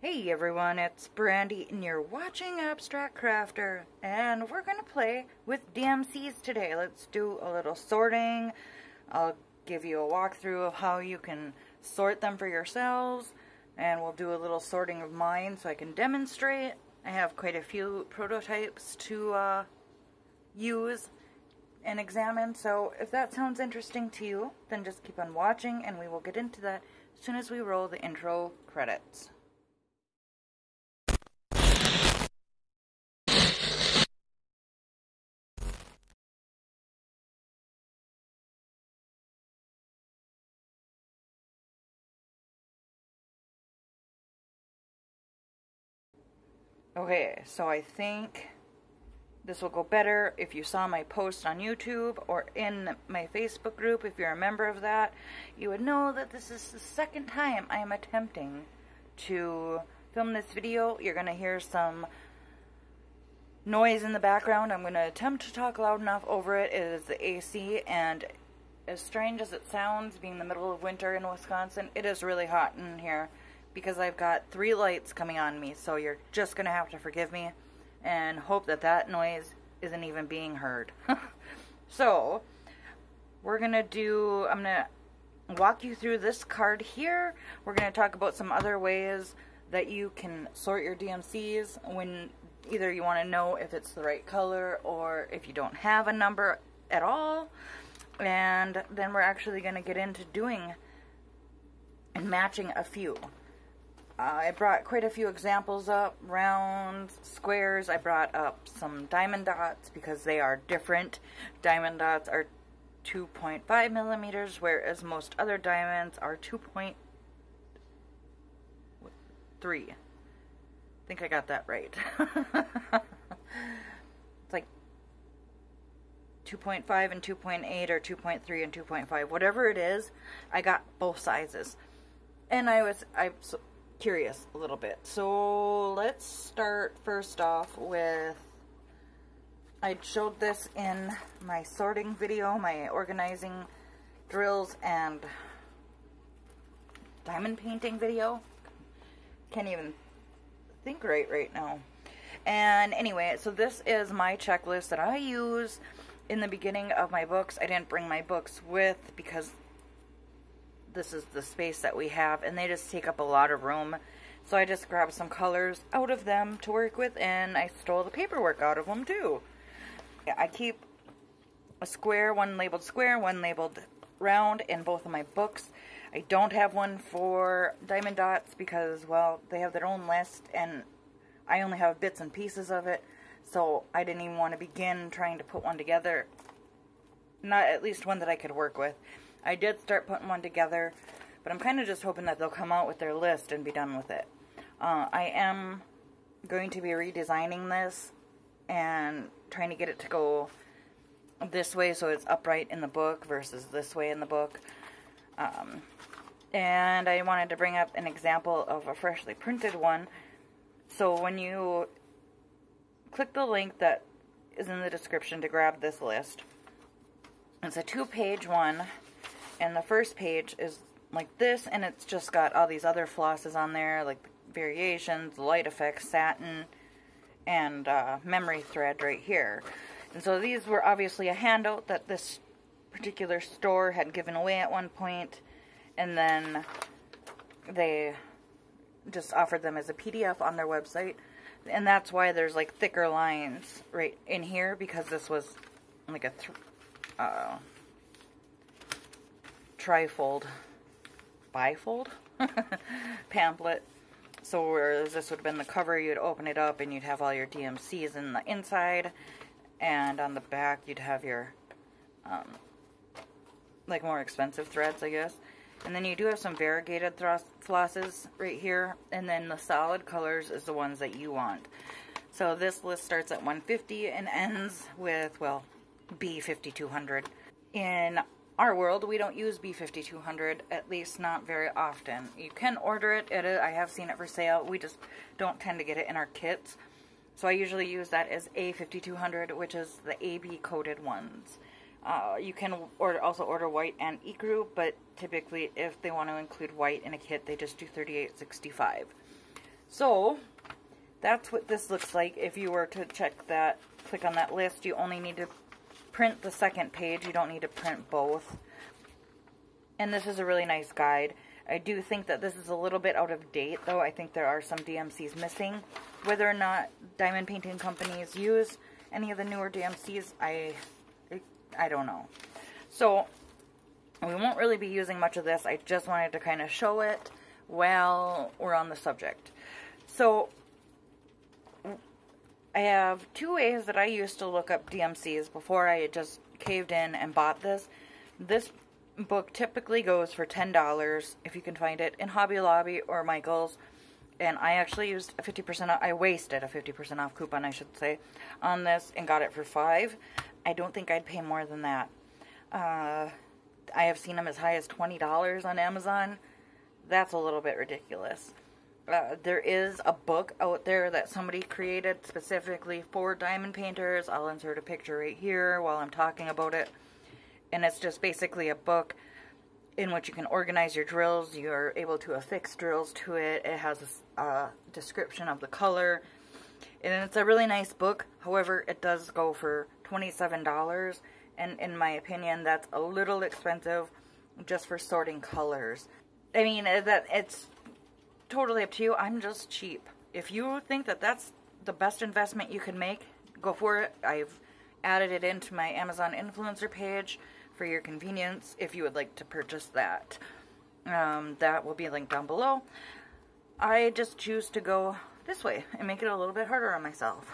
Hey everyone, it's Brandy and you're watching Abstract Crafter, and we're going to play with DMCs today. Let's do a little sorting. I'll give you a walkthrough of how you can sort them for yourselves, and we'll do a little sorting of mine so I can demonstrate. I have quite a few prototypes to use and examine, so if that sounds interesting to you, then just keep on watching and we will get into that as soon as we roll the intro credits. Okay, so I think this will go better if you saw my post on YouTube or in my Facebook group. If you're a member of that, you would know that this is the second time I am attempting to film this video. You're going to hear some noise in the background. I'm going to attempt to talk loud enough over it. It is the AC, and as strange as it sounds, being the middle of winter in Wisconsin, it is really hot in here because I've got 3 lights coming on me, so you're just going to have to forgive me and hope that that noise isn't even being heard. So, I'm going to walk you through this card here. We're going to talk about some other ways that you can sort your DMCs when either you want to know if it's the right color or if you don't have a number at all. And then we're actually going to get into doing and matching a few. I brought quite a few examples up, rounds, squares. I brought up some diamond dots because they are different. Diamond dots are 2.5 millimeters, whereas most other diamonds are 2.3. I think I got that right. It's like 2.5 and 2.8 or 2.3 and 2.5. Whatever it is, I got both sizes. And I'm curious a little bit. So let's start first off with, I showed this in my sorting video, my organizing drills and diamond painting video. Can't even think right now. And anyway, so this is my checklist that I use in the beginning of my books. I didn't bring my books with because this is the space that we have, and they just take up a lot of room. So I just grabbed some colors out of them to work with, and I stole the paperwork out of them too. I keep a square, one labeled square, one labeled round in both of my books. I don't have one for diamond dots because, well, they have their own list, and I only have bits and pieces of it, so I didn't even want to begin trying to put one together. Not at least one that I could work with. I did start putting one together, but I'm kind of just hoping that they'll come out with their list and be done with it. I am going to be redesigning this and trying to get it to go this way so it's upright in the book versus this way in the book. And I wanted to bring up an example of a freshly printed one. So when you click the link that is in the description to grab this list, it's a 2-page one. And the first page is like this, and it's just got all these other flosses on there, like variations, light effects, satin, and memory thread right here. And so these were obviously a handout that this particular store had given away at one point, and then they just offered them as a PDF on their website. And that's why there's like thicker lines right in here, because this was like a bifold pamphlet. So whereas this would have been the cover, you'd open it up and you'd have all your DMCs in the inside, and on the back you'd have your like more expensive threads, I guess. And then you do have some variegated flosses right here, and then the solid colors is the ones that you want. So this list starts at 150 and ends with, well, B5200. In our world, we don't use B5200, at least not very often. You can order it. I have seen it for sale. We just don't tend to get it in our kits. So I usually use that as A5200, which is the AB coated ones. You can also order white and E group, but typically if they want to include white in a kit, they just do 3865. So that's what this looks like. If you were to check that, click on that list, you only need to print the second page. You don't need to print both. And this is a really nice guide. I do think that this is a little bit out of date, though. I think there are some DMCs missing. Whether or not diamond painting companies use any of the newer DMCs, I don't know. So we won't really be using much of this. I just wanted to kind of show it while we're on the subject. So I have two ways that I used to look up DMCs before I just caved in and bought this. This book typically goes for $10 if you can find it in Hobby Lobby or Michael's. And I actually used a 50% off, I wasted a 50% off coupon, I should say, on this and got it for $5. I don't think I'd pay more than that. I have seen them as high as $20 on Amazon. That's a little bit ridiculous. There is a book out there that somebody created specifically for diamond painters. I'll insert a picture right here while I'm talking about it. And it's just basically a book in which you can organize your drills. You're able to affix drills to it. It has a description of the color. And it's a really nice book. However, it does go for $27. And in my opinion, that's a little expensive just for sorting colors. I mean, it's totally up to you. I'm just cheap. If you think that that's the best investment you can make, go for it. I've added it into my Amazon influencer page for your convenience if you would like to purchase that. That will be linked down below. I just choose to go this way and make it a little bit harder on myself.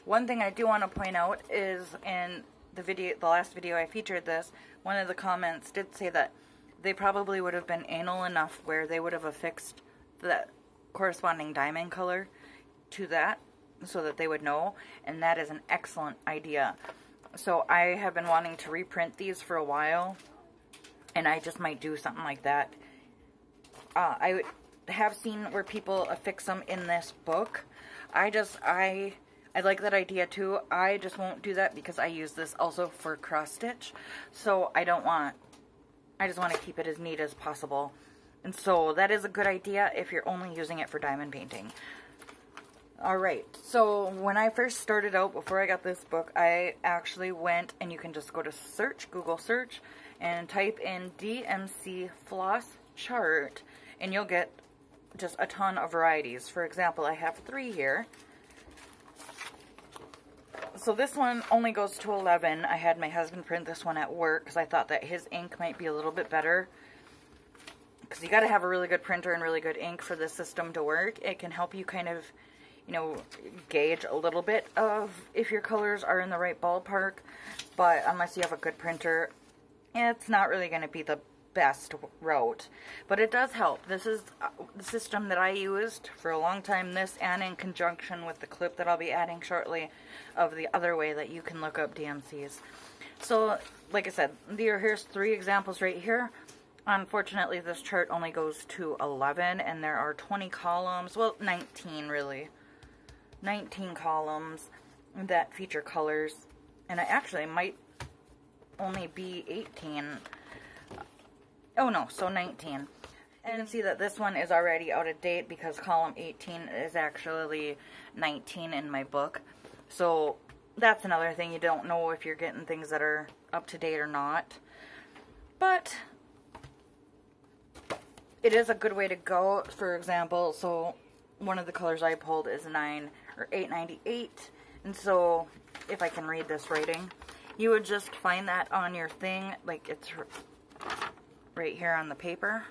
One thing I do want to point out is in the last video I featured this, one of the comments did say that they probably would have been anal enough where they would have affixed the corresponding diamond color to that so that they would know, and that is an excellent idea. So I have been wanting to reprint these for a while, and I just might do something like that. I have seen where people affix them in this book. I like that idea too. I just won't do that because I use this also for cross stitch. So I just want to keep it as neat as possible. And so that is a good idea if you're only using it for diamond painting. Alright, so when I first started out, before I got this book, I actually went, and you can just go to search, Google search, and type in DMC floss chart, and you'll get just a ton of varieties. For example, I have 3 here. So this one only goes to 11. I had my husband print this one at work because I thought that his ink might be a little bit better. Because you got to have a really good printer and really good ink for this system to work. It can help you kind of, you know, gauge a little bit of if your colors are in the right ballpark. But unless you have a good printer, it's not really going to be the best route. But it does help. This is the system that I used for a long time. This, and in conjunction with the clip that I'll be adding shortly of the other way that you can look up DMCs. So, like I said, here's 3 examples right here. Unfortunately, this chart only goes to 11, and there are 20 columns. Well, 19 really. 19 columns that feature colors, and it actually might only be 18. Oh no, so 19. And you can see that this one is already out of date because column 18 is actually 19 in my book. So that's another thing. You don't know if you're getting things that are up to date or not. But it is a good way to go. For example, so one of the colors I pulled is 898. And so if I can read this writing, you would just find that on your thing, like it's right here on the paper.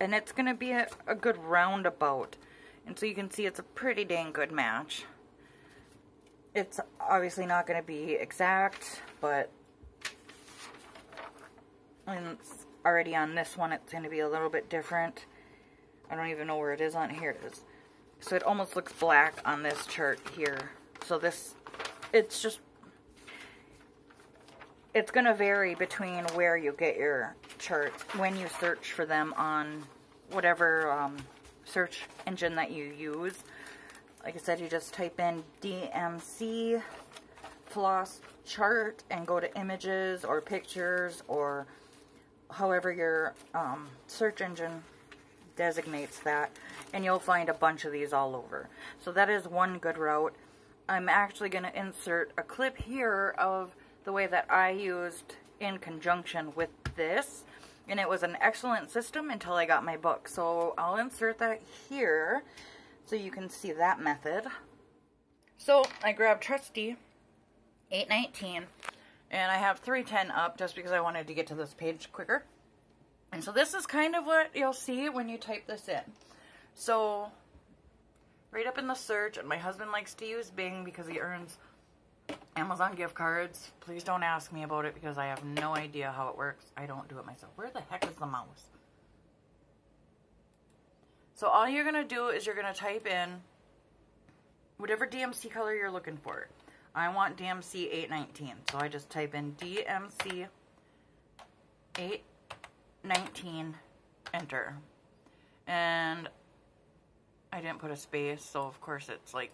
And it's going to be a good roundabout. And so you can see it's a pretty dang good match. It's obviously not going to be exact, but and it's already on this one, it's going to be a little bit different. I don't even know where it is on here. It is. So it almost looks black on this chart here. So this, it's going to vary between where you get your charts when you search for them on whatever search engine that you use. Like I said, you just type in DMC floss chart and go to images or pictures or however your search engine designates that, and you'll find a bunch of these all over. So that is one good route. I'm actually going to insert a clip here of the way that I used in conjunction with this, and it was an excellent system until I got my book. So I'll insert that here so you can see that method. So I grabbed Trusty 819, and I have 310 up just because I wanted to get to this page quicker. And so this is kind of what you'll see when you type this in. So right up in the search, and my husband likes to use Bing because he earns Amazon gift cards. Please don't ask me about it because I have no idea how it works. I don't do it myself. Where the heck is the mouse? So all you're going to do is you're going to type in whatever DMC color you're looking for. I want DMC 819. So I just type in DMC 819, enter. And I didn't put a space, so of course it's like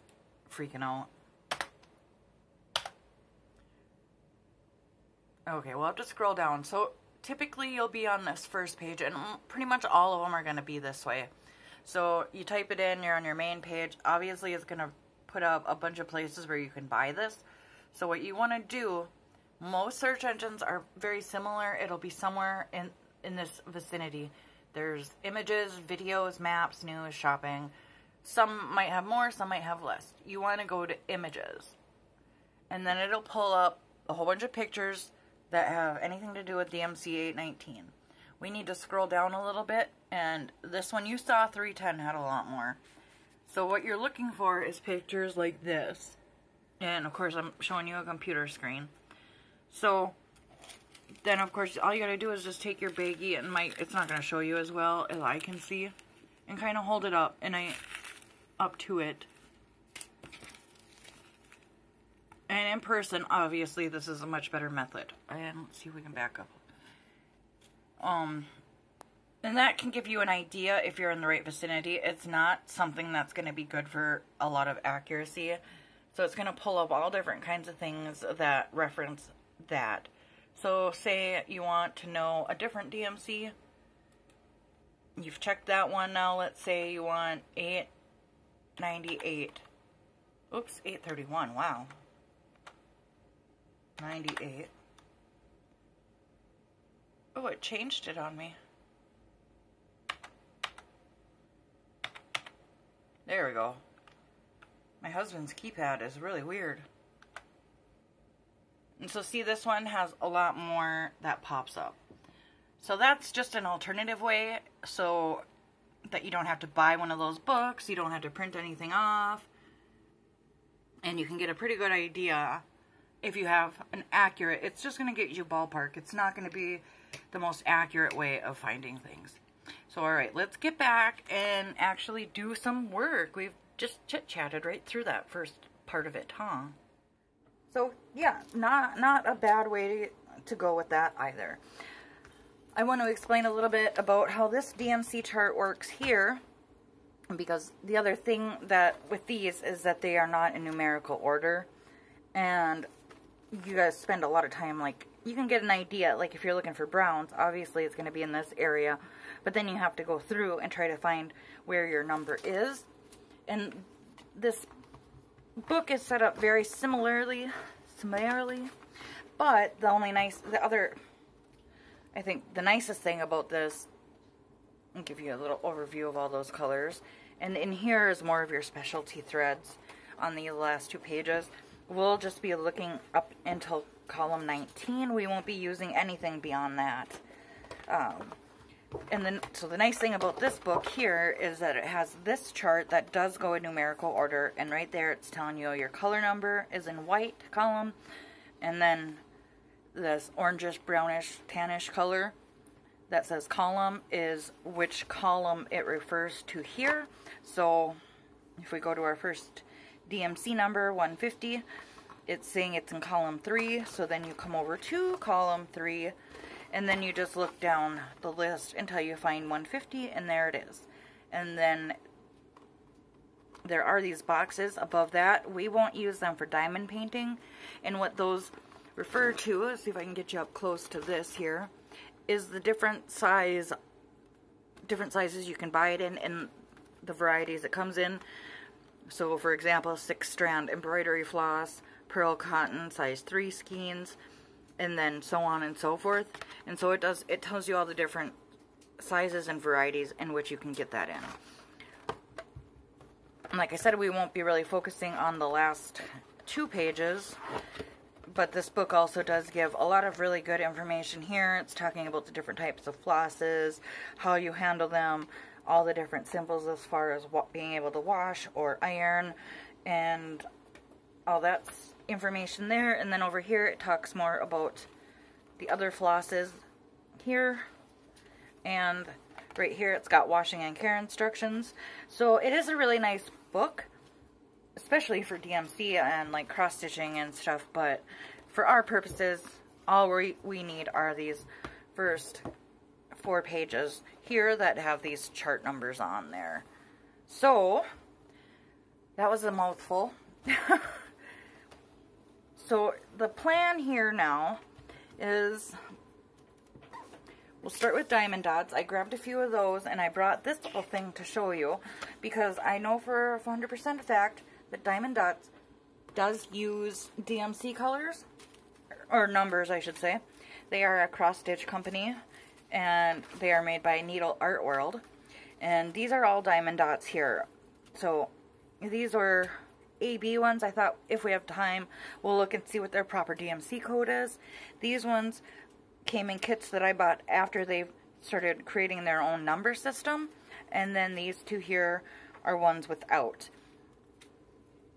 freaking out. Okay, we'll have to scroll down. So typically you'll be on this first page, and pretty much all of them are going to be this way. So you type it in, you're on your main page. Obviously it's going to put up a bunch of places where you can buy this. So what you want to do, most search engines are very similar. It'll be somewhere in this vicinity. There's images, videos, maps, news, shopping. Some might have more, some might have less. You want to go to images. And then it'll pull up a whole bunch of pictures that have anything to do with DMC 819. We need to scroll down a little bit, and this one you saw, 310, had a lot more. So what you're looking for is pictures like this. And of course I'm showing you a computer screen. So then of course all you gotta do is just take your baggie, and it's not gonna show you as well as I can see, and kind of hold it up up to it. And in person, obviously, this is a much better method. And let's see if we can back up. And that can give you an idea if you're in the right vicinity. It's not something that's going to be good for a lot of accuracy. So it's going to pull up all different kinds of things that reference that. So say you want to know a different DMC. You've checked that one now. Let's say you want 898. Oops, 831. Wow. 98. Oh, it changed it on me. There we go. My husband's keypad is really weird. And so see, this one has a lot more that pops up. So that's just an alternative way so that you don't have to buy one of those books, you don't have to print anything off, and you can get a pretty good idea. If you have an accurate, it's just going to get you ballpark. It's not going to be the most accurate way of finding things. So, alright, let's get back and actually do some work. We've just chit-chatted right through that first part of it, huh? So, yeah, not a bad way to go with that either. I want to explain a little bit about how this DMC chart works here, because the other thing that with these is that they are not in numerical order, and you guys spend a lot of time, like, you can get an idea, like if you're looking for browns, obviously it's going to be in this area, but then you have to go through and try to find where your number is. And this book is set up very similarly, but I think the nicest thing about this, I'll give you a little overview of all those colors, and in here is more of your specialty threads on the last two pages. We'll just be looking up until column 19. We won't be using anything beyond that. So the nice thing about this book here is that it has this chart that does go in numerical order, and right there it's telling you your color number is in white column, and then this orangish, brownish, tannish color that says column is which column it refers to here. So if we go to our first DMC number 150, it's saying it's in column 3, so then you come over to column 3, and then you just look down the list until you find 150, and there it is. And then there are these boxes above that. We won't use them for diamond painting, and what those refer to, let's see if I can get you up close to this here, is the different size different sizes you can buy it in and the varieties it comes in. So for example, 6-strand embroidery floss, pearl cotton, size 3 skeins, and then so on and so forth. And so it tells you all the different sizes and varieties in which you can get that in. And like I said, we won't be really focusing on the last 2 pages, but this book also does give a lot of really good information here. It's talking about the different types of flosses, how you handle them, all the different symbols as far as being able to wash or iron, and all that's information there. And then over here it talks more about the other flosses here, and right here it's got washing and care instructions. So it is a really nice book, especially for DMC and like cross stitching and stuff, but for our purposes all we need are these first 4 pages here that have these chart numbers on there. So that was a mouthful. So the plan here now is we'll start with diamond dots. I grabbed a few of those and I brought this little thing to show you because I know for 100% fact that Diamond Dots does use DMC colors, or numbers I should say. They are a cross-stitch company and they are made by Needle Art World, and these are all Diamond Dots here. So these were AB ones. I thought if we have time we'll look and see what their proper DMC code is. These ones came in kits that I bought after they've started creating their own number system, and then these 2 here are ones without.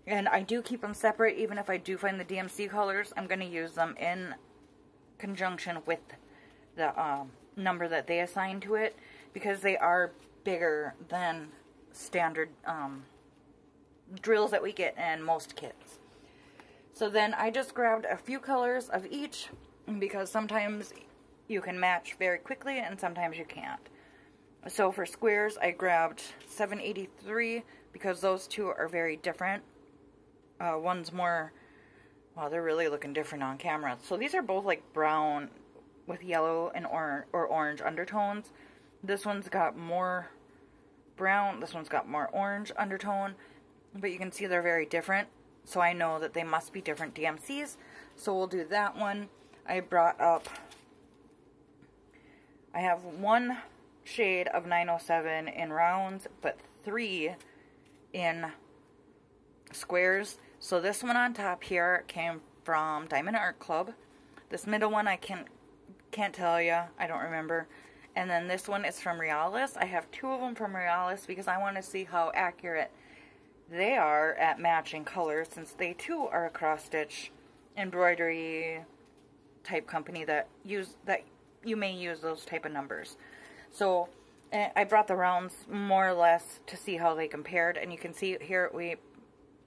And I do keep them separate. Even if I do find the DMC colors, I'm going to use them in conjunction with the number that they assign to it, because they are bigger than standard drills that we get in most kits. So then I just grabbed a few colors of each, because sometimes you can match very quickly and sometimes you can't. So for squares I grabbed 783 because those 2 are very different. One's more, well, they're really looking different on camera. So these are both like brown with yellow and orange undertones. This one's got more brown, this one's got more orange undertone, but you can see they're very different. So I know that they must be different DMCs. So we'll do that one. I brought up, I have 1 shade of 907 in rounds, but 3 in squares. So this one on top here came from Diamond Art Club. This middle one I can't tell you, I don't remember. And then this one is from Realis. I have 2 of them from Realis because I want to see how accurate they are at matching colors, since they too are a cross stitch embroidery type company that you may use those type of numbers. So I brought the rounds more or less to see how they compared, and you can see here we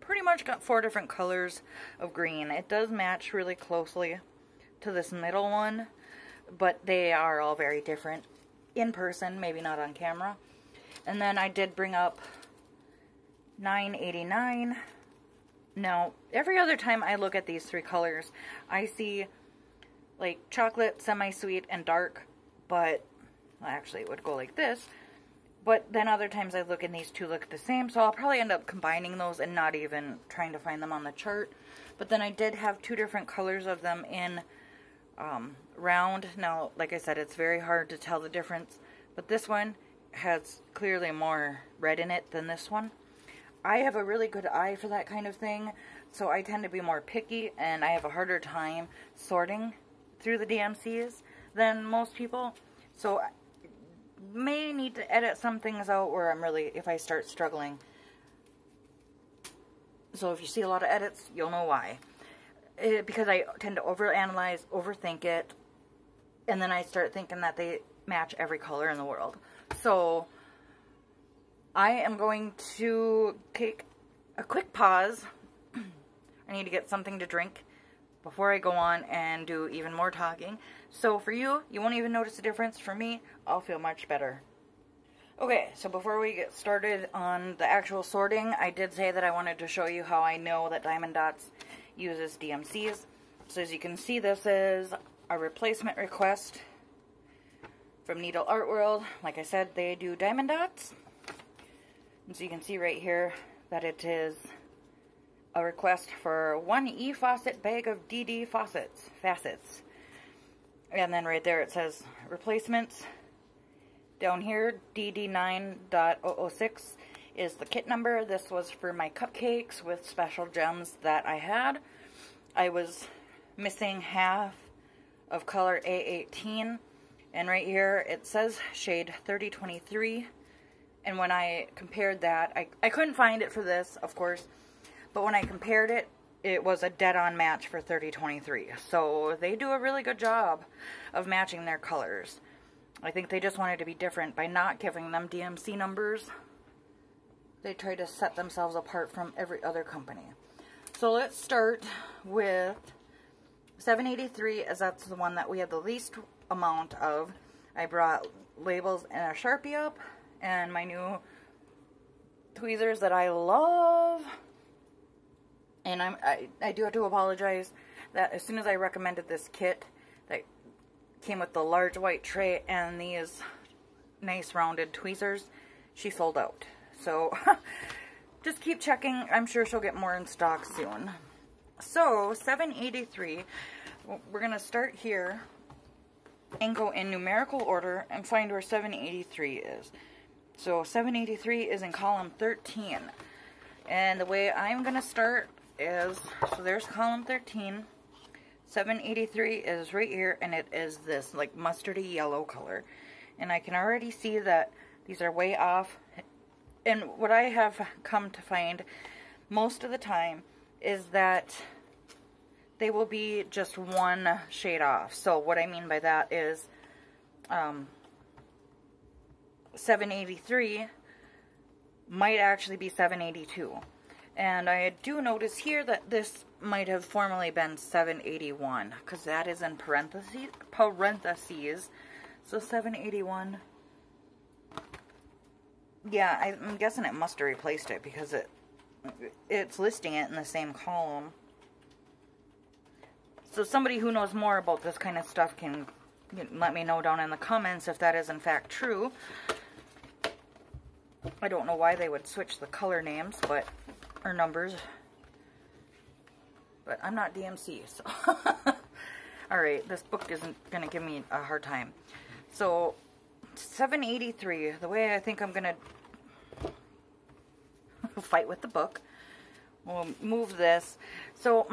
pretty much got 4 different colors of green. It does match really closely to this middle one, but they are all very different in person, maybe not on camera. And then I did bring up 989. Now, every other time I look at these 3 colors, I see like chocolate, semi-sweet, and dark, but well, actually it would go like this. But then other times I look and these 2 look the same, so I'll probably end up combining those and not even trying to find them on the chart. But then I did have 2 different colors of them in round. Now, like I said, it's very hard to tell the difference, but this one has clearly more red in it than this one. I have a really good eye for that kind of thing, so I tend to be more picky, and I have a harder time sorting through the DMCs than most people. So I may need to edit some things out where I'm really, if I start struggling. So if you see a lot of edits, you'll know why. Because I tend to overanalyze, overthink it, and then I start thinking that they match every color in the world. So I am going to take a quick pause. I need to get something to drink before I go on and do even more talking. So for you, you won't even notice a difference. For me, I'll feel much better. Okay, so before we get started on the actual sorting, I did say that I wanted to show you how I know that Diamond Dots uses DMCs. So as you can see, this is a replacement request from Needle Art World. Like I said, they do diamond dots. And so you can see right here that it is a request for 1 e-faucet bag of DD facets. And then right there it says replacements. Down here, DD9.006 is the kit number. This was for my cupcakes with special gems that I had. I was missing half of color A18. And right here it says shade 3023. And when I compared that, I couldn't find it for this, of course. But when I compared it, it was a dead-on match for 3023. So they do a really good job of matching their colors. I think they just wanted to be different by not giving them DMC numbers. They tried to set themselves apart from every other company. So let's start with 783, as that's the one that we had the least amount of. I brought labels and a Sharpie up, and my new tweezers that I love. And I do have to apologize that as soon as I recommended this kit that came with the large white tray and these nice rounded tweezers, she sold out. So just keep checking. I'm sure she'll get more in stock soon. So 783, we're going to start here and go in numerical order and find where 783 is. So 783 is in column 13. And the way I'm going to start is, so there's column 13. 783 is right here, and it is this like mustardy yellow color. And I can already see that these are way off. And what I have come to find most of the time is that they will be just one shade off. So what I mean by that is 783 might actually be 782. And I do notice here that this might have formerly been 781, because that is in parentheses. So 781. Yeah, I'm guessing it must have replaced it, because it's listing it in the same column. So somebody who knows more about this kind of stuff can let me know down in the comments if that is in fact true. I don't know why they would switch the color names, or numbers. But I'm not DMC, so. Alright, this book isn't going to give me a hard time. So, 783, the way I think I'm going to fight with the book. We'll move this. So,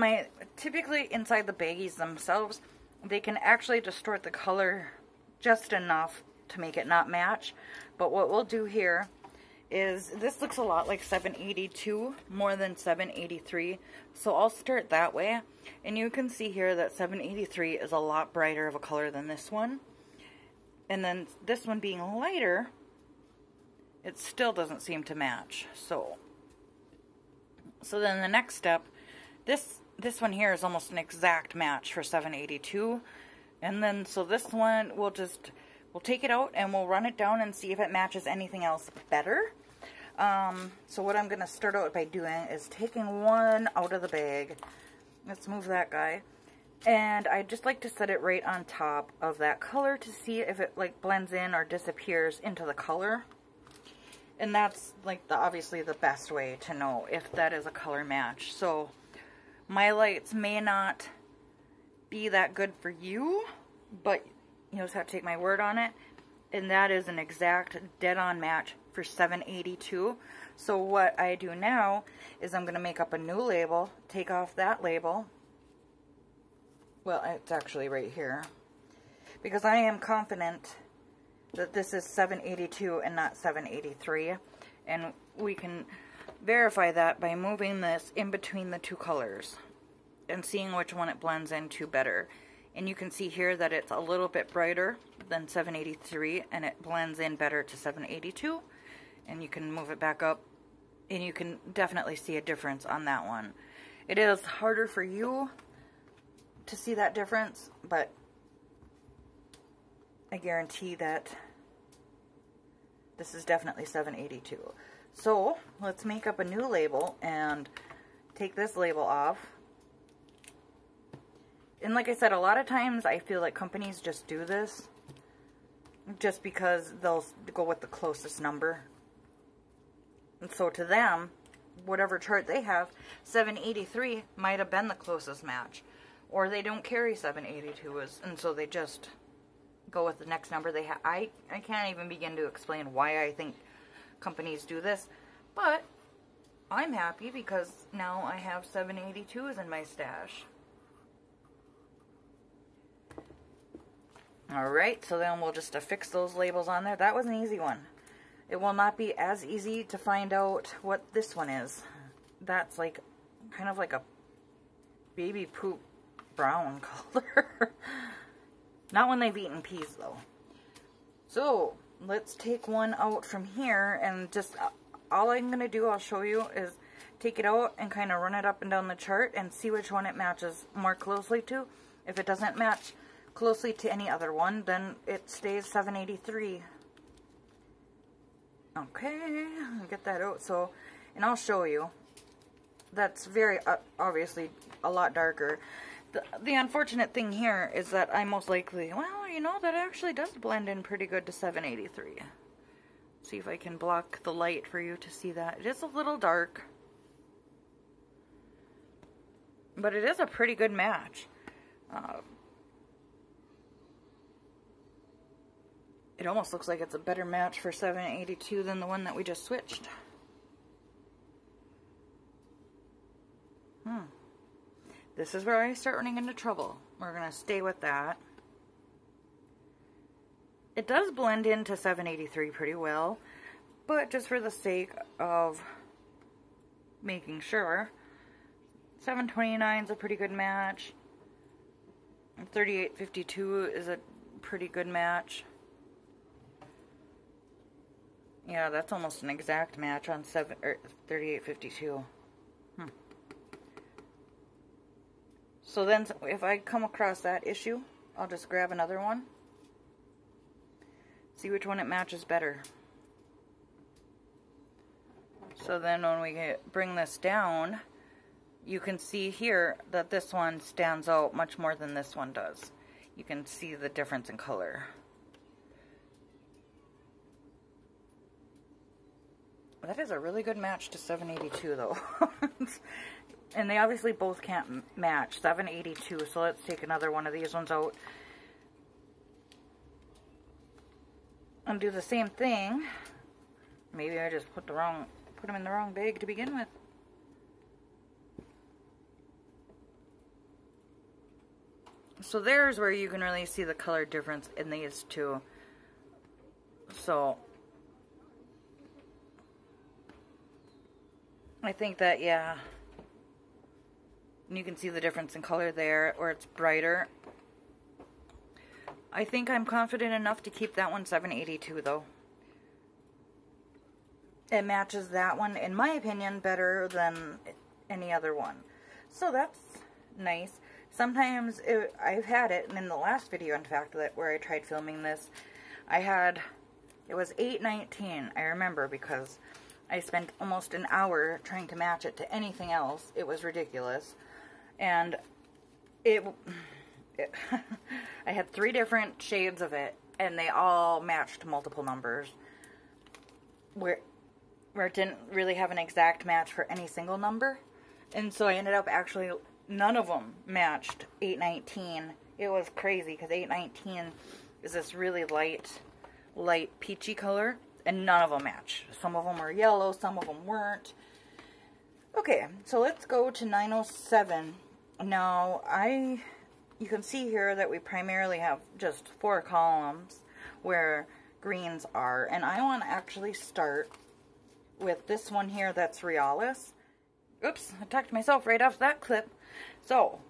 typically inside the baggies themselves, they can actually distort the color just enough to make it not match. But what we'll do here is, this looks a lot like 782 more than 783, so I'll start that way. And you can see here that 783 is a lot brighter of a color than this one, and then this one being lighter, it still doesn't seem to match. So then the next step, this one here is almost an exact match for 782, and then so this one we'll take it out and we'll run it down and see if it matches anything else better. So what I'm going to start out by doing is taking one out of the bag. Let's move that guy. And I just like to set it right on top of that color to see if it like blends in or disappears into the color. And that's like obviously the best way to know if that is a color match. So my lights may not be that good for you, but you just have to take my word on it. And that is an exact dead-on match for 782. So what I do now is I'm going to make up a new label, take off that label. Well, it's actually right here, because I am confident that this is 782 and not 783. And we can verify that by moving this in between the two colors and seeing which one it blends into better. And you can see here that it's a little bit brighter than 783, and it blends in better to 782. And you can move it back up, and you can definitely see a difference on that one. It is harder for you to see that difference, but I guarantee that this is definitely 782. So let's make up a new label and take this label off. And like I said, a lot of times I feel like companies just do this just because they'll go with the closest number. And so to them, whatever chart they have, 783 might have been the closest match. Or they don't carry 782s, and so they just go with the next number they have. I can't even begin to explain why I think companies do this, but I'm happy because now I have 782s in my stash. Alright, so then we'll just affix those labels on there. That was an easy one. It will not be as easy to find out what this one is. That's like, kind of like a baby poop brown color. Not when they've eaten peas though. So, let's take one out from here and just, all I'm going to do, I'll show you, is take it out and kind of run it up and down the chart and see which one it matches more closely to. If it doesn't match closely to any other one, then it stays 783. Okay, I'll get that out. So, and I'll show you. That's very, obviously, a lot darker. The unfortunate thing here is that I most likely, well, you know, that actually does blend in pretty good to 783. See if I can block the light for you to see that. It is a little dark, but it is a pretty good match. It almost looks like it's a better match for 782 than the one that we just switched. This is where I start running into trouble. We're going to stay with that. It does blend into 783 pretty well, but just for the sake of making sure, 729 is a pretty good match. 3852 is a pretty good match. Yeah, that's almost an exact match on 3852. So then, if I come across that issue, I'll just grab another one. See which one it matches better. So then when we bring this down, you can see here that this one stands out much more than this one does. You can see the difference in color. That is a really good match to 782 though. And they obviously both can't match 782, so let's take another one of these ones out and do the same thing. Maybe I just put them in the wrong bag to begin with. So there's where you can really see the color difference in these two. So I think that, yeah, you can see the difference in color there, where it's brighter. I think I'm confident enough to keep that one 782 though. It matches that one, in my opinion, better than any other one. So that's nice. Sometimes I've had it, and in the last video, in fact, where I tried filming this, it was 819, I remember, because I spent almost an hour trying to match it to anything else. It was ridiculous. And I had 3 different shades of it, and they all matched multiple numbers. Where it didn't really have an exact match for any single number. And so I ended up actually, none of them matched 819. It was crazy, because 819 is this really light peachy color, and none of them match. Some of them were yellow, some of them weren't. Okay, so let's go to 907. Now, you can see here that we primarily have just 4 columns where greens are, and I want to actually start with this one here that's Realis. Oops, I talked myself right off that clip. So,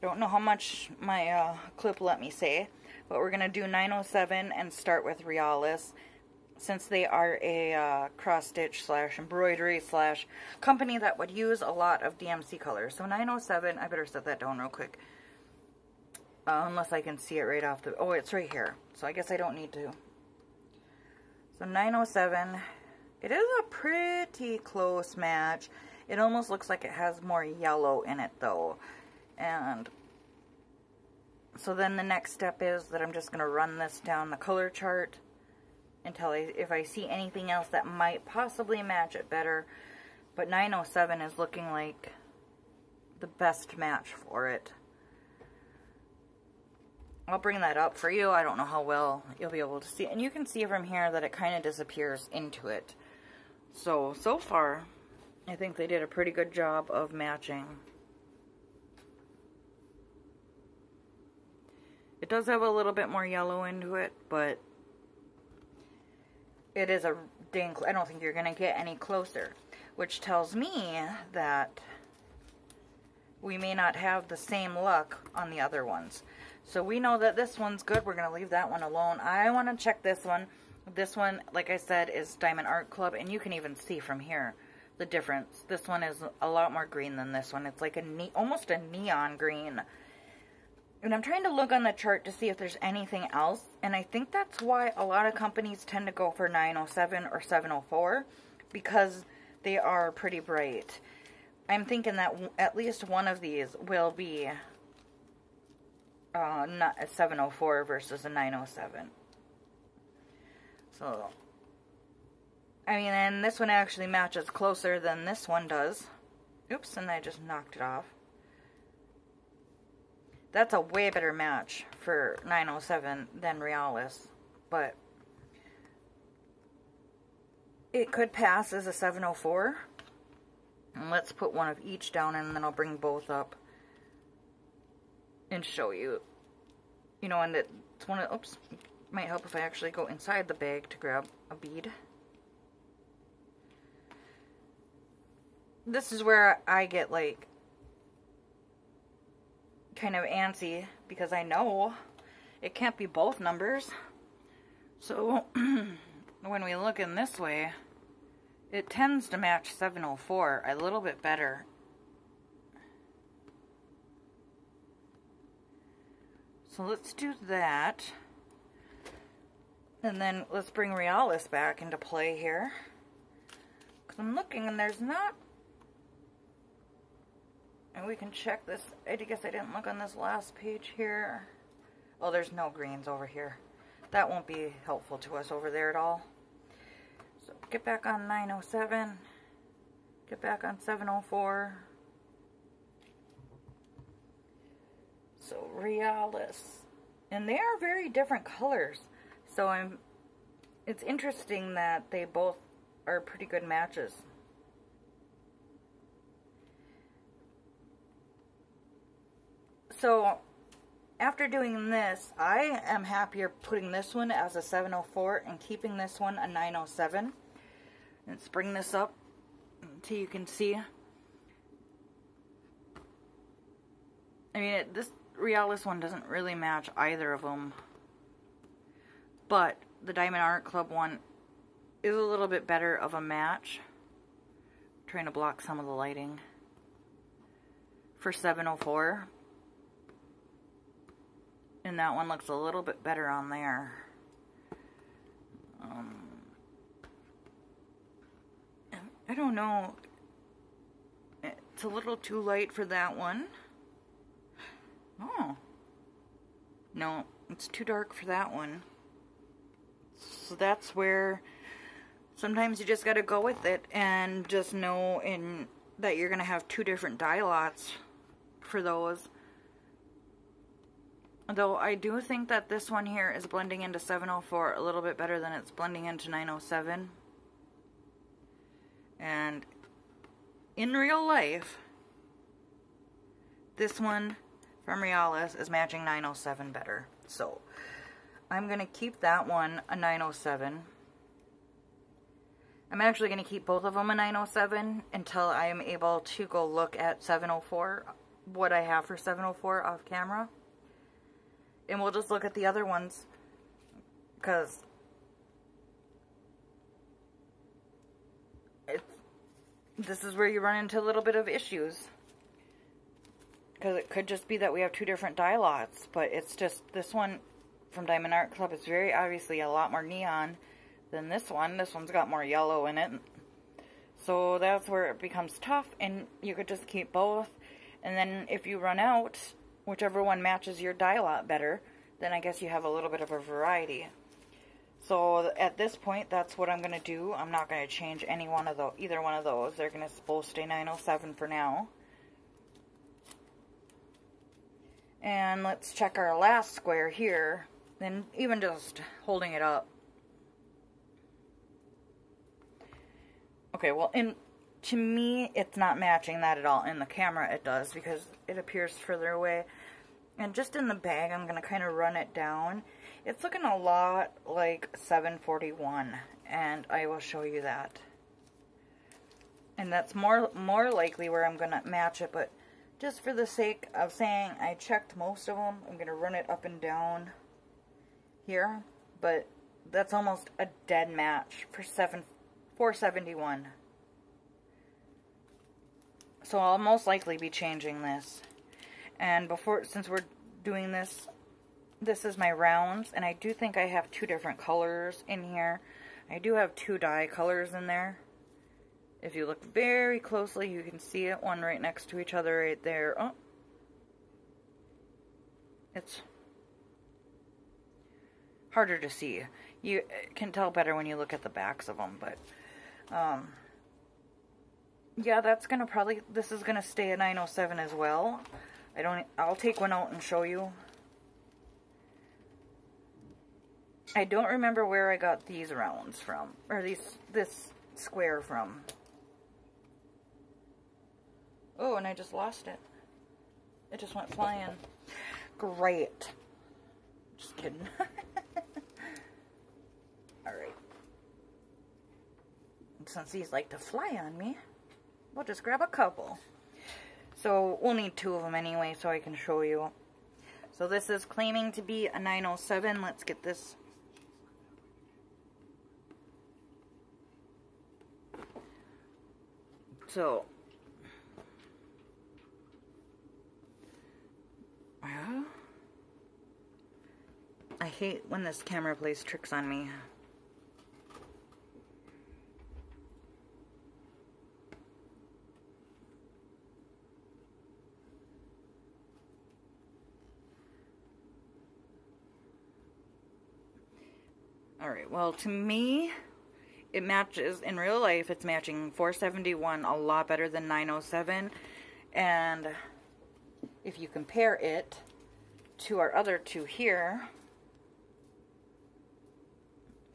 don't know how much my clip let me say, but we're going to do 907 and start with Realis, since they are a cross-stitch / embroidery / company that would use a lot of DMC colors. So 907, I better set that down real quick. Unless I can see it right off the... Oh, it's right here. So I guess I don't need to. So 907, it is a pretty close match. It almost looks like it has more yellow in it though. And So then the next step is that I'm just going to run this down the color chart until if I see anything else that might possibly match it better. But 907 is looking like the best match for it. I'll bring that up for you. I don't know how well you'll be able to see. And you can see from here that it kind of disappears into it. So far, I think they did a pretty good job of matching. It does have a little bit more yellow into it, but it is a dang... I don't think you're going to get any closer. Which tells me that we may not have the same luck on the other ones. So we know that this one's good. We're going to leave that one alone. I want to check this one. This one, like I said, is Diamond Art Club. And you can even see from here the difference. This one is a lot more green than this one. It's like almost a neon green. And I'm trying to look on the chart to see if there's anything else. And I think that's why a lot of companies tend to go for 907 or 704. Because they are pretty bright. I'm thinking that at least one of these will be not a 704 versus a 907. So, I mean, and this one actually matches closer than this one does. Oops, and I just knocked it off. That's a way better match for 907 than Realis, but it could pass as a 704. And let's put one of each down, and then I'll bring both up and show you. You know, and it's one of, oops, might help if I actually go inside the bag to grab a bead. This is where I get like kind of antsy because I know it can't be both numbers. So when we look in this way, it tends to match 704 a little bit better. So let's do that. And then let's bring Realis back into play here. Because I'm looking and there's not... And we can check this. I guess I didn't look on this last page here. Oh, there's no greens over here. That won't be helpful to us over there at all. So get back on 907. Get back on 704. So Realis. And they are very different colors. So it's interesting that they both are pretty good matches. So after doing this, I am happier putting this one as a 704 and keeping this one a 907. Let's bring this up until you can see. I mean, this Realis one doesn't really match either of them. But the Diamond Art Club one is a little bit better of a match. I'm trying to block some of the lighting. For 704. And that one looks a little bit better on there. I don't know. It's a little too light for that one. Oh. No, it's too dark for that one. So that's where sometimes you just got to go with it and just know that you're going to have two different dye lots for those. Though I do think that this one here is blending into 704 a little bit better than it's blending into 907. And in real life, this one from Realis is matching 907 better. So I'm going to keep that one a 907. I'm actually going to keep both of them a 907 until I am able to go look at 704, what I have for 704 off camera. And we'll just look at the other ones, because this is where you run into a little bit of issues. Because it could just be that we have two different dye lots, but it's just this one from Diamond Art Club is very obviously a lot more neon than this one. This one's got more yellow in it. So that's where it becomes tough, and you could just keep both. And then if you run out whichever one matches your die lot better, then I guess you have a little bit of a variety. So at this point, that's what I'm going to do. I'm not going to change any one of either one of those. They're going to both stay 907 for now. And let's check our last square here. Then even just holding it up. Okay, well, to me, it's not matching that at all. In the camera, it does, because it appears further away. And just in the bag, I'm going to kind of run it down. It's looking a lot like 741, and I will show you that. And that's more likely where I'm going to match it, but just for the sake of saying I checked most of them, I'm going to run it up and down here. But that's almost a dead match for 471. So I'll most likely be changing this. And since we're doing this, this is my rounds, and I do think I have two different colors in here. I do have two dye colors in there. If you look very closely, you can see it, one right next to each other right there. Oh, it's harder to see. You can tell better when you look at the backs of them, but yeah, that's gonna this is gonna stay at 907 as well. I'll take one out and show you. I don't remember where I got these rounds from, or this square from. Oh, and I just lost it. It just went flying. Great. Just kidding. Alright. Since these like to fly on me, we'll just grab a couple. So we'll need two of them anyway, so I can show you. So this is claiming to be a 907. Let's get this. So, I hate when this camera plays tricks on me. Alright, well, to me, it matches, in real life, it's matching 471 a lot better than 907. And if you compare it to our other two here,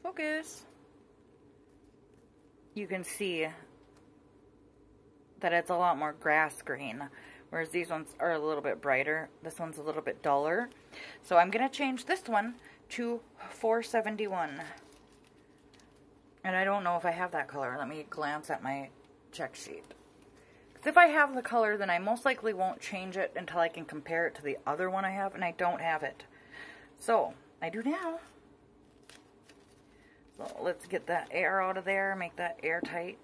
focus, you can see that it's a lot more grass green, whereas these ones are a little bit brighter. This one's a little bit duller. So I'm going to change this one to 471. And I don't know if I have that color. Let me glance at my check sheet. Because if I have the color, then I most likely won't change it until I can compare it to the other one I have, and I don't have it. So, I do now. So, let's get that air out of there, make that airtight.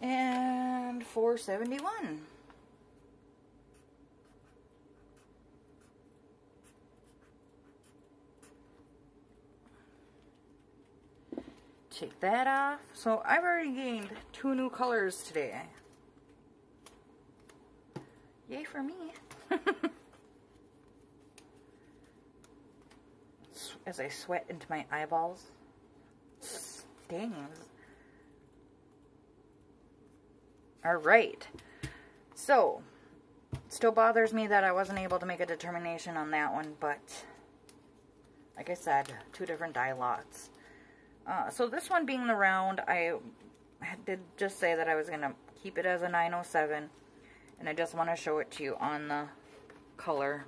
And 471. Take that off. So I've already gained 2 new colors today. Yay for me. As I sweat into my eyeballs. Stings. Alright. So, it still bothers me that I wasn't able to make a determination on that one, but like I said, 2 different dye lots. So this one being the round, I did just say that I was going to keep it as a 907, and I just want to show it to you on the color.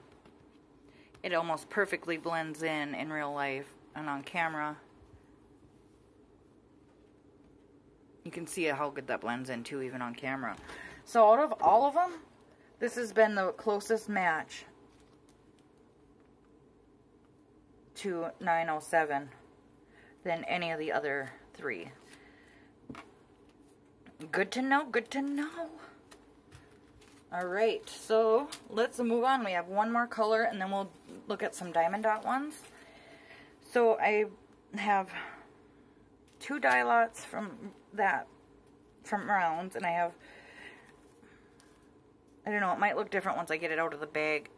It almost perfectly blends in real life, and on camera, you can see how good that blends in too, even on camera. So out of all of them, this has been the closest match to 907 than any of the other 3. Good to know, good to know. Alright, so let's move on. We have one more color, and then we'll look at some diamond dot ones. So I have 2 dye lots from rounds, and I have I don't know, it might look different once I get it out of the bag.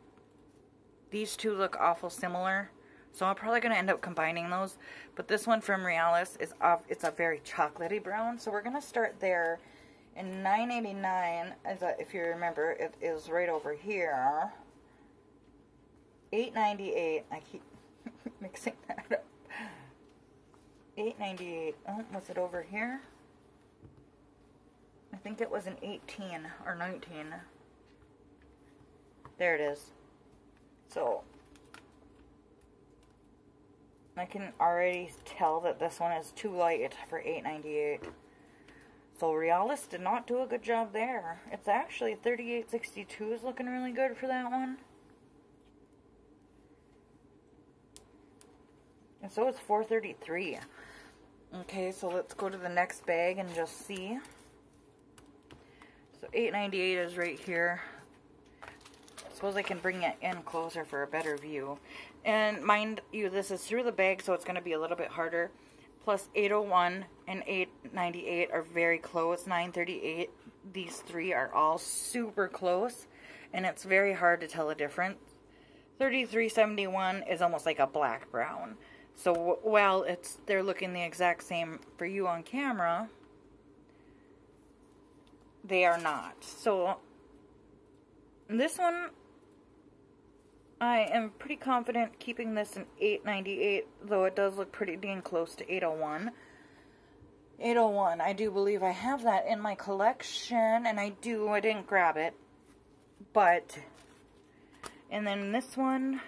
These two look awful similar, so I'm probably going to end up combining those. But this one from Realis is it's a very chocolatey brown, so we're going to start there. And $9.89, if you remember, it is right over here. $8.98. I keep mixing that up. $8.98. Oh, was it over here? I think it was an 18 or 19. There it is. So I can already tell that this one is too light for $8.98. So Realis did not do a good job there. It's actually $38.62 is looking really good for that one. And so it's $4.33. Okay, so let's go to the next bag and just see. So $8.98 is right here. I suppose I can bring it in closer for a better view. And mind you, this is through the bag, so it's going to be a little bit harder. Plus $8.01 and $8.98 are very close. $9.38, these three are all super close. And it's very hard to tell the difference. $33.71 is almost like a black brown. So while they're looking the exact same for you on camera, they are not. So this one, I am pretty confident keeping this in $8.98, though it does look pretty dang close to $8.01. $8.01, I do believe I have that in my collection, and I didn't grab it, but, and then this one,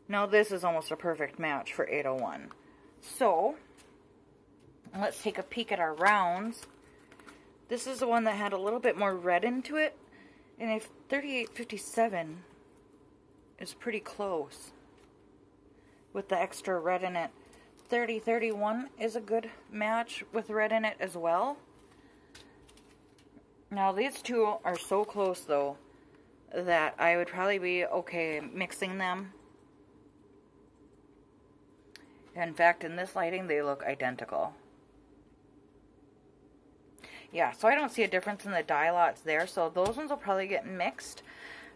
now this is almost a perfect match for $8.01. So, let's take a peek at our rounds. This is the one that had a little bit more red into it, and if $38.57 is pretty close with the extra red in it. $30.31 is a good match with red in it as well. Now these two are so close though that I would probably be okay mixing them. In fact, in this lighting they look identical. Yeah, so I don't see a difference in the dye lots there, so those ones will probably get mixed.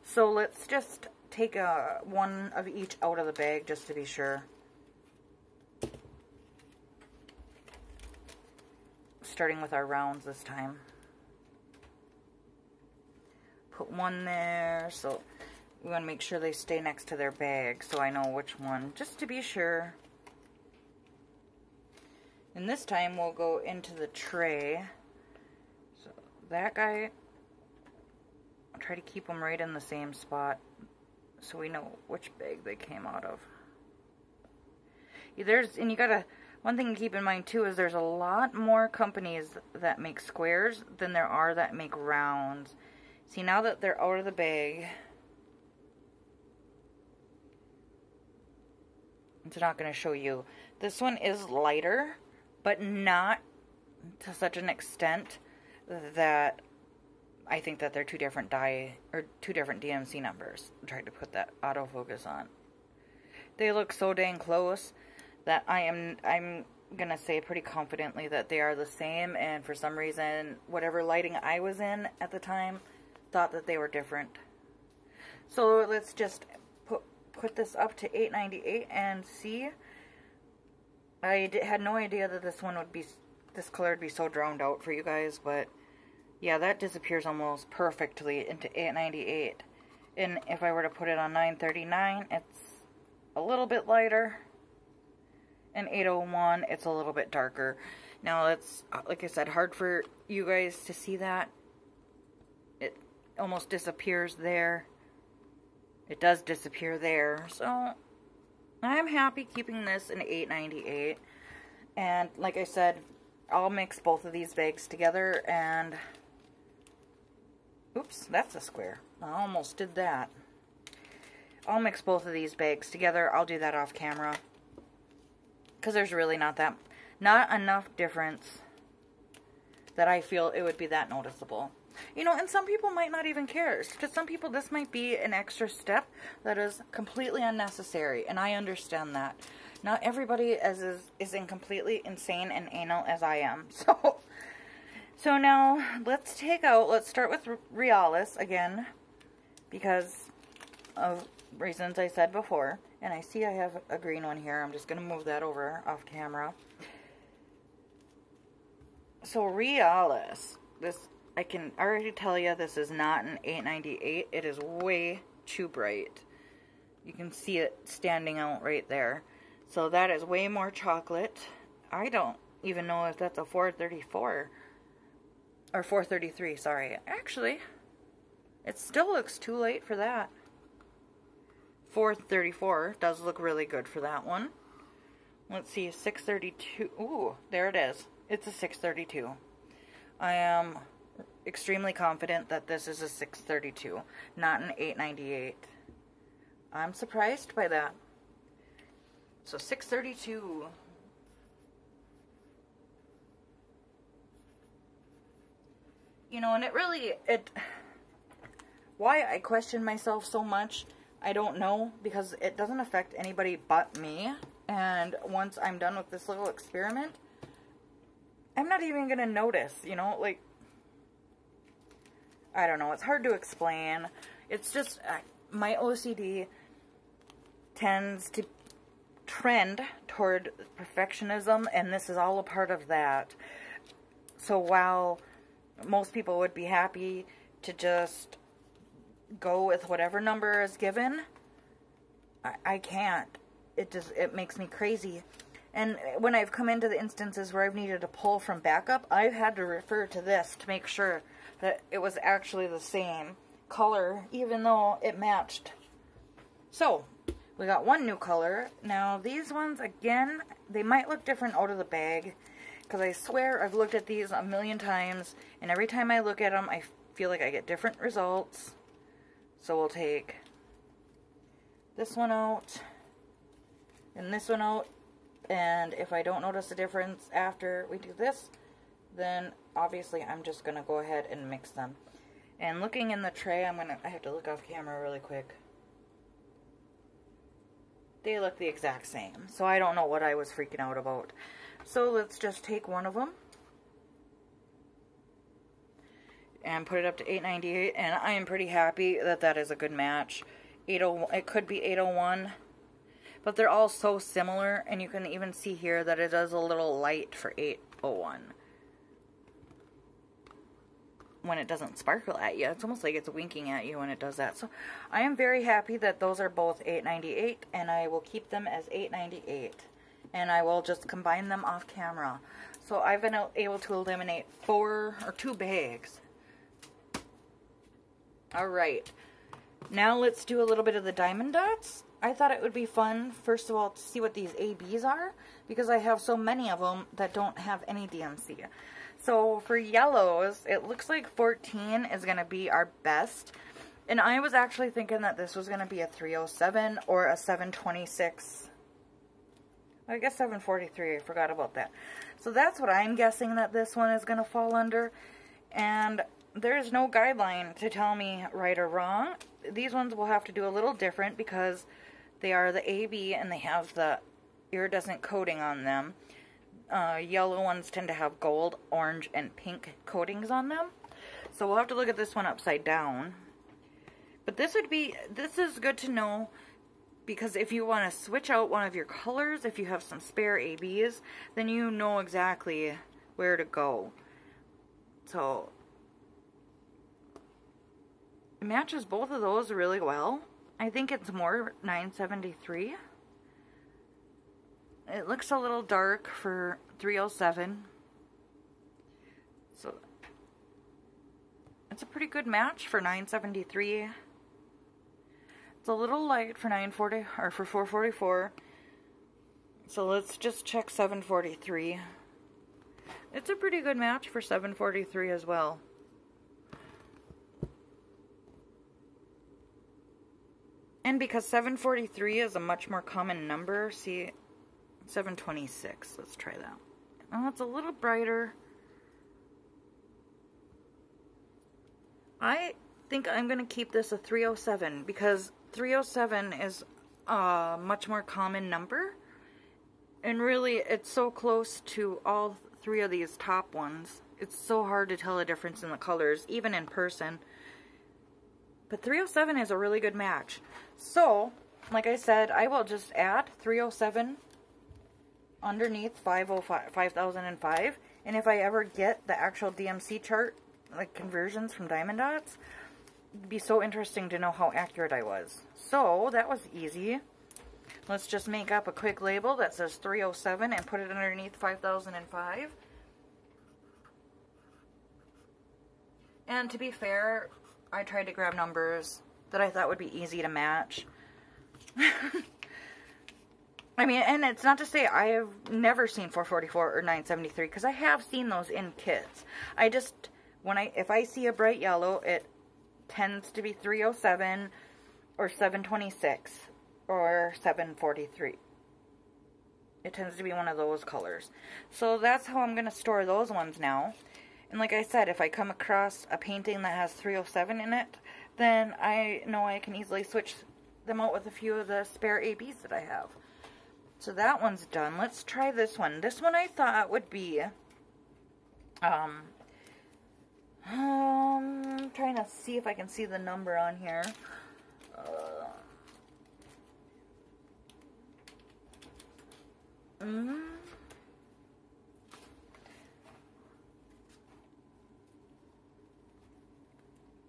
So let's just take one of each out of the bag just to be sure. Starting with our rounds this time. Put one there, so we want to make sure they stay next to their bag so I know which one, just to be sure. And this time we'll go into the tray. So that guy, I'll try to keep them right in the same spot so we know which bag they came out of. And you gotta, one thing to keep in mind too is there's a lot more companies that make squares than there are that make rounds. See, now that they're out of the bag, it's not going to show you. This one is lighter, but not to such an extent that I think that they're two different two different DMC numbers. I tried to put that autofocus on. They look so dang close that I'm going to say pretty confidently that they are the same, and for some reason, whatever lighting I was in at the time, thought that they were different. So let's just put this up to $8.98 and see. I had no idea that this one would be, this color would be so drowned out for you guys, but yeah, that disappears almost perfectly into $8.98. And if I were to put it on $9.39, it's a little bit lighter. And $8.01, it's a little bit darker. Now it's, like I said, hard for you guys to see that. It almost disappears there. It does disappear there. So I'm happy keeping this in $8.98. And like I said, I'll mix both of these bags together and... Oops, that's a square. I almost did that. I'll mix both of these bags together. I'll do that off camera. Because there's really not enough difference that I feel it would be that noticeable. You know, and some people might not even care. To some people, this might be an extra step that is completely unnecessary. And I understand that. Not everybody is completely insane and anal as I am. So, So now let's start with Realis again, because of reasons I said before. And I see I have a green one here. I'm just going to move that over off camera. So Realis, I can already tell you this is not an 898. It is way too bright. You can see it standing out right there. So that is way more chocolate. I don't even know if that's a 434 or 433, sorry. Actually, it still looks too light for that. 434 does look really good for that one. Let's see, 632. Ooh, there it is. It's a 632. I am extremely confident that this is a 632, not an 898. I'm surprised by that. So 632. You know, and why I question myself so much, I don't know, because it doesn't affect anybody but me. And once I'm done with this little experiment, I'm not even going to notice, you know, like, I don't know, it's hard to explain. It's just, my OCD tends to trend toward perfectionism, and this is all a part of that. So while most people would be happy to just go with whatever number is given, I can't. It makes me crazy. And when I've come into the instances where I've needed to pull from backup, I've had to refer to this to make sure that it was actually the same color, even though it matched. So, we got one new color. Now, these ones, again, they might look different out of the bag, because I swear I've looked at these a million times, and every time I look at them, I feel like I get different results. So we'll take this one out, and this one out, and if I don't notice a difference after we do this, then obviously I'm just going to go ahead and mix them. And looking in the tray, I have to look off camera really quick. They look the exact same, so I don't know what I was freaking out about. So let's just take one of them and put it up to 898, and I am pretty happy that that is a good match. 801, it could be 801, but they're all so similar, and you can even see here that it is a little light for 801. When it doesn't sparkle at you, it's almost like it's winking at you when it does that. So I am very happy that those are both 898, and I will keep them as 898. And I will just combine them off camera. So I've been able to eliminate 2 bags. Alright, now let's do a little bit of the diamond dots. I thought it would be fun, first of all, to see what these ABs are, because I have so many of them that don't have any DMC. So for yellows, it looks like 14 is going to be our best. And I was actually thinking that this was going to be a 307 or a 726. I guess 743, I forgot about that. So that's what I'm guessing that this one is going to fall under. And there's no guideline to tell me right or wrong. These ones will have to do a little different because they are the AB and they have the iridescent coating on them. Yellow ones tend to have gold, orange, and pink coatings on them. So we'll have to look at this one upside down. But this is good to know, because if you want to switch out one of your colors, if you have some spare ABs, then you know exactly where to go. So it matches both of those really well. I think it's more 973. It looks a little dark for 307. So it's a pretty good match for 973. It's a little light for 940 or for 444. So let's just check 743. It's a pretty good match for 743 as well. And because 743 is a much more common number, see, 726, let's try that. Oh, it's a little brighter. I think I'm going to keep this a 307 because 307 is a much more common number. And really, it's so close to all 3 of these top ones. It's so hard to tell the difference in the colors, even in person. But 307 is a really good match. So, like I said, I will just add 307 underneath 5005. And if I ever get the actual DMC chart, like conversions from diamond dots, it'd be so interesting to know how accurate I was. So, that was easy. Let's just make up a quick label that says 307 and put it underneath 5005. And to be fair, I tried to grab numbers that I thought would be easy to match. I mean, and it's not to say I have never seen 444 or 973, because I have seen those in kits. I just, if I see a bright yellow, it tends to be 307 or 726 or 743. It tends to be one of those colors. So that's how I'm going to store those ones now. And like I said, if I come across a painting that has 307 in it, then I know I can easily switch them out with a few of the spare ABs that I have. So that one's done. Let's try this one. This one I thought would be, I'm trying to see if I can see the number on here.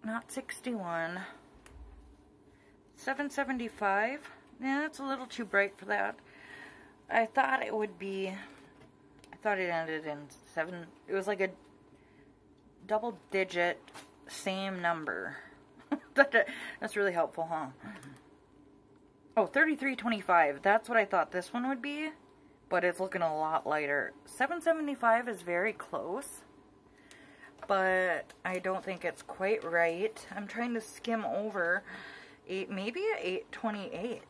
Not 61. 775. Yeah, that's a little too bright for that. I thought it would be, I thought it ended in 7. It was like a double digit same number. That's really helpful, huh? Oh, 3325. That's what I thought this one would be, but it's looking a lot lighter. 775 is very close, but I don't think it's quite right. I'm trying to skim over maybe a 828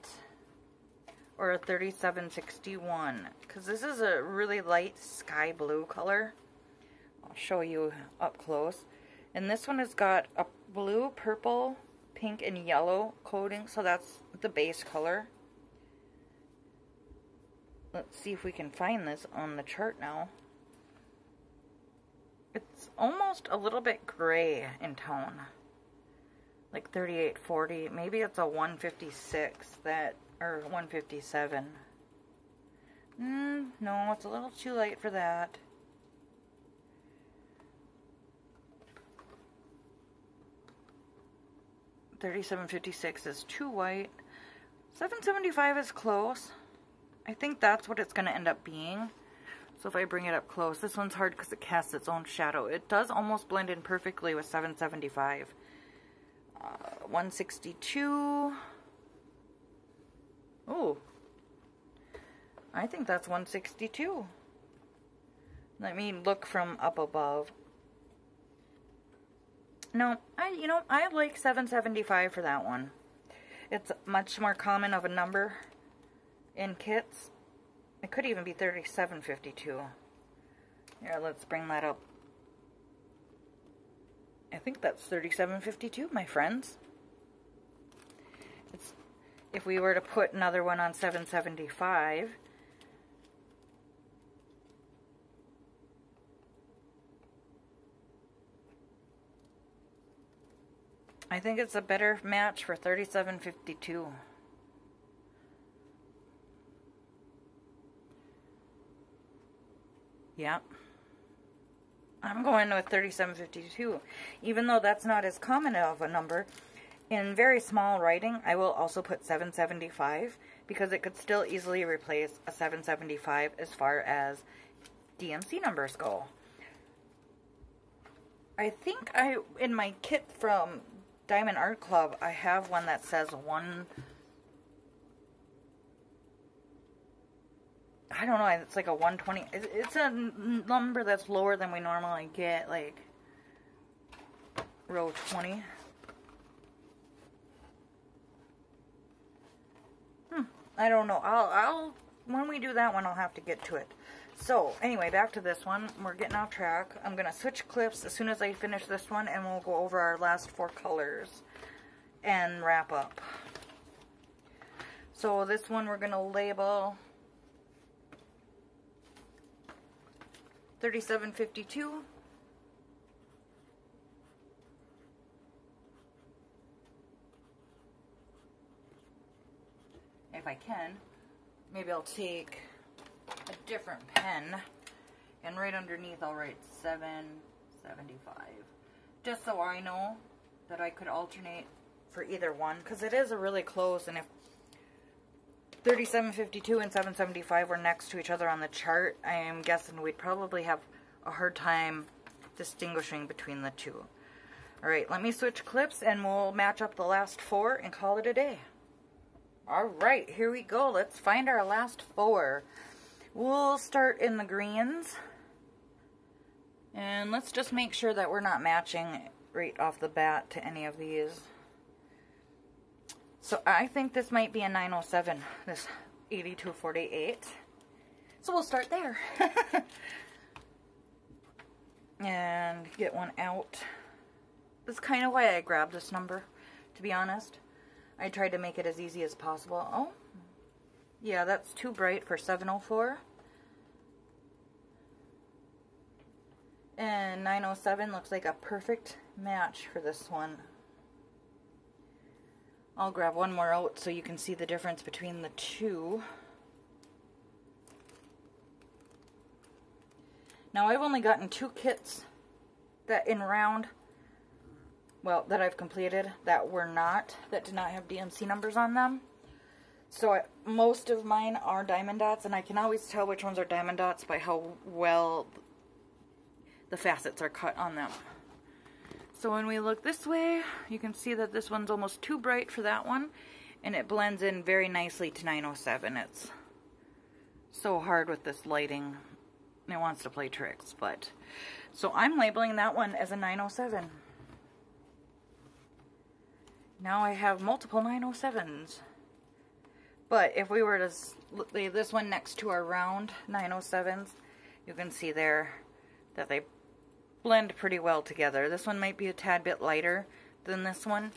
or a 3761, because this is a really light sky blue color. I'll show you up close. And this one has got a blue, purple, pink, and yellow coating, so that's the base color. Let's see if we can find this on the chart now. It's almost a little bit gray in tone, like 3840. Maybe it's a 156 that, or 157. No, it's a little too light for that. $37.56 is too white. 775 is close. I think that's what it's going to end up being. So if I bring it up close, this one's hard because it casts its own shadow. It does almost blend in perfectly with 775. 162. Oh, I think that's 162. Let me look from up above. No, I like 775 for that one. It's much more common of a number in kits. It could even be 3752. Here, let's bring that up. I think that's 3752, my friends. It's, if we were to put another one on 775, I think it's a better match for 3752. Yeah. I'm going with 3752. Even though that's not as common of a number, in very small writing, I will also put 775 because it could still easily replace a 775 as far as DMC numbers go. I think in my kit from Diamond Art Club, I have one that says I don't know, it's like a 120. It's a number that's lower than we normally get, like row 20. I don't know. I'll when we do that one, I'll have to get to it. So, anyway, back to this one. We're getting off track. I'm going to switch clips as soon as I finish this one, and we'll go over our last 4 colors and wrap up. So, this one we're going to label 3752. If I can, maybe I'll take a different pen, and right underneath I'll write 775, just so I know that I could alternate for either one, because it is a really close, and if 3752 and 775 were next to each other on the chart, I am guessing we'd probably have a hard time distinguishing between the two. Alright, let me switch clips and we'll match up the last 4 and call it a day. Alright, here we go. Let's find our last 4. We'll start in the greens. And let's just make sure that we're not matching right off the bat to any of these. So I think this might be a 907, this 8248. So we'll start there. And get one out. That's kind of why I grabbed this number, to be honest. I tried to make it as easy as possible. Oh, yeah, that's too bright for 704. And 907 looks like a perfect match for this one. I'll grab one more out so you can see the difference between the two. Now I've only gotten 2 kits that in round, well, that I've completed that did not have DMC numbers on them. So most of mine are diamond dots, and I can always tell which ones are diamond dots by how well the facets are cut on them. So when we look this way, you can see that this one's almost too bright for that one, and it blends in very nicely to 907. It's so hard with this lighting. It wants to play tricks, but so I'm labeling that one as a 907. Now I have multiple 907s. But if we were to lay this one next to our round 907s, you can see there that they blend pretty well together. This one might be a tad bit lighter than this one,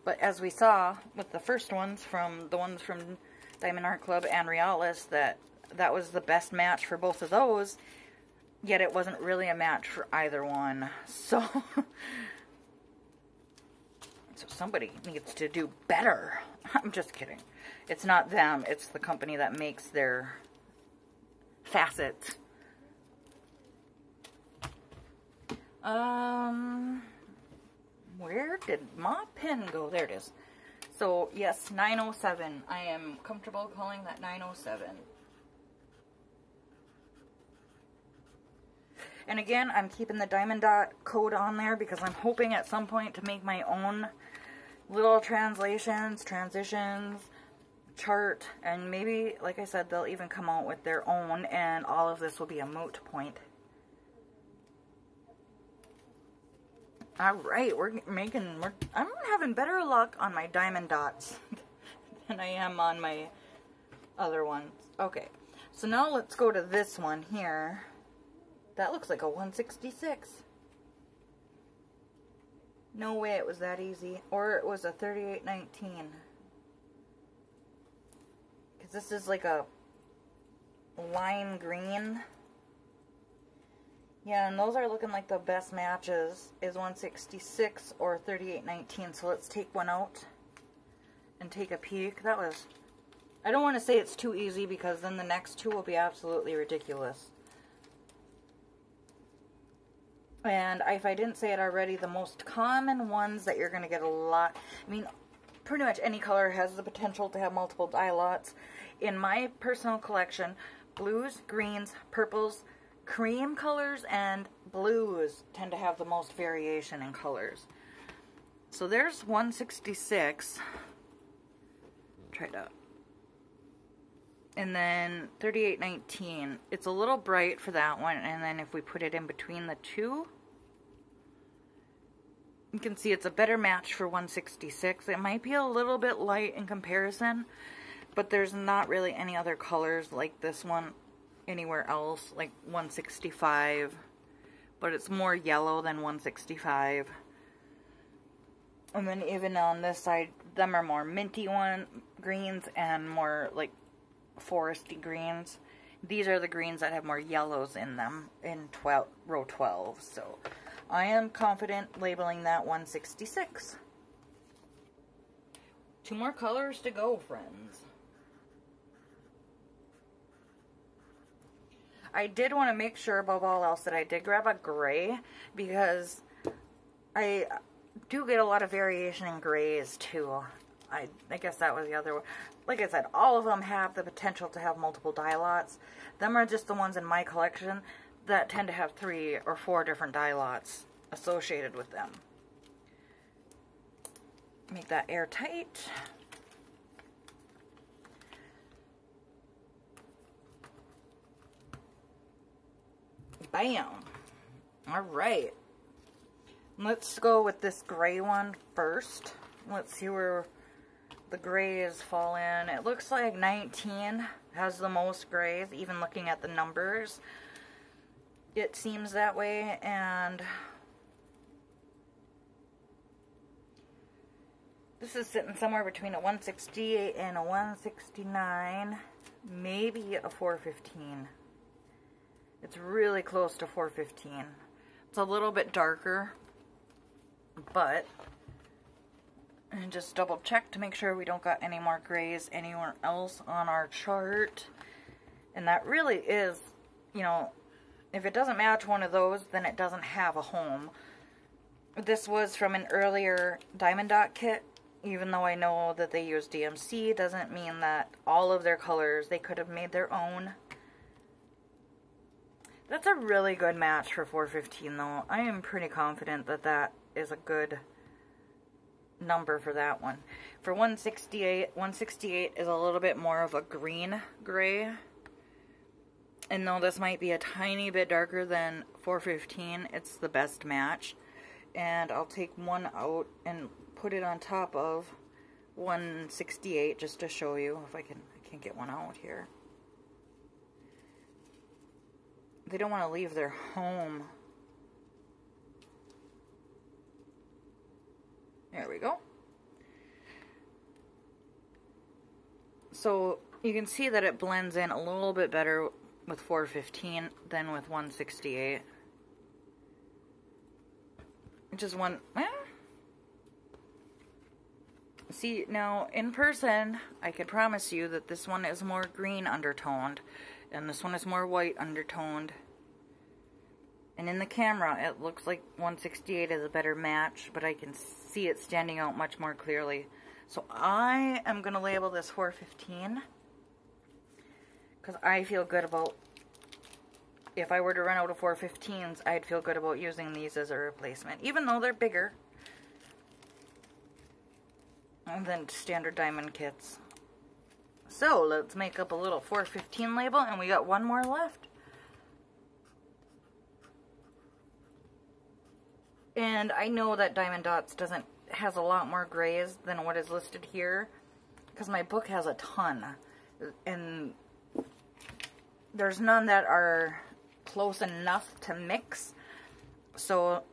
but as we saw with the first ones, from the ones from Diamond Art Club and Realis, that was the best match for both of those, yet it wasn't really a match for either one. So somebody needs to do better. I'm just kidding. It's not them, it's the company that makes their facets. Where did my pen go? There it is. So, yes, 907. I am comfortable calling that 907. And again, I'm keeping the diamond dot code on there because I'm hoping at some point to make my own little translations, transitions, chart, and maybe, like I said, they'll even come out with their own, and all of this will be a moot point. Alright, I'm having better luck on my diamond dots than I am on my other ones. Okay, so now let's go to this one here. That looks like a 166. No way it was that easy. Or it was a 3819. Because this is like a lime green. Yeah, and those are looking like the best matches is 166 or 3819. So let's take one out and take a peek. That was, I don't want to say it's too easy because then the next two will be absolutely ridiculous. And if I didn't say it already, the most common ones that you're going to get a lot, I mean, pretty much any color has the potential to have multiple dye lots. In my personal collection, blues, greens, purples, cream colors, and blues tend to have the most variation in colors. So there's 166. Try to. And then 3819. It's a little bright for that one, and then if we put it in between the two, you can see it's a better match for 166. It might be a little bit light in comparison, but there's not really any other colors like this one anywhere else, like 165, but it's more yellow than 165. And then even on this side, them are more minty greens and more like foresty greens. These are the greens that have more yellows in them in row 12. So I am confident labeling that 166. 2 more colors to go, friends. I did want to make sure above all else that I did grab a gray, because I do get a lot of variation in grays too. I guess that was the other one. Like I said, all of them have the potential to have multiple dye lots. Them are just the ones in my collection that tend to have 3 or 4 different dye lots associated with them. Make that airtight. Bam! Alright. Let's go with this gray one first. Let's see where the grays fall in. It looks like 19 has the most grays, even looking at the numbers. It seems that way, and this is sitting somewhere between a 168 and a 169, maybe a 415. It's really close to 415. It's a little bit darker, but and just double check to make sure we don't got any more grays anywhere else on our chart. And that really is, you know, if it doesn't match one of those, then it doesn't have a home. This was from an earlier Diamond Dot kit. Even though I know that they use DMC, doesn't mean that all of their colors, they could have made their own. That's a really good match for 415 though. I am pretty confident that that is a good number for that one. For 168 is a little bit more of a green gray. And though this might be a tiny bit darker than 415, it's the best match. And I'll take one out and put it on top of 168 just to show you if I can get one out here. They don't want to leave their home. There we go. So you can see that it blends in a little bit better with 415 than with 168. Just one. See, now in person, I could promise you that this one is more green undertoned, and this one is more white undertoned. And in the camera, it looks like 168 is a better match, but I can see it standing out much more clearly. So I am going to label this 415, because I feel good about, if I were to run out of 415s, I'd feel good about using these as a replacement, even though they're bigger than standard diamond kits. So let's make up a little 415 label, and we got one more left. And I know that Diamond Dots has a lot more grays than what is listed here, because my book has a ton, and there's none that are close enough to mix. So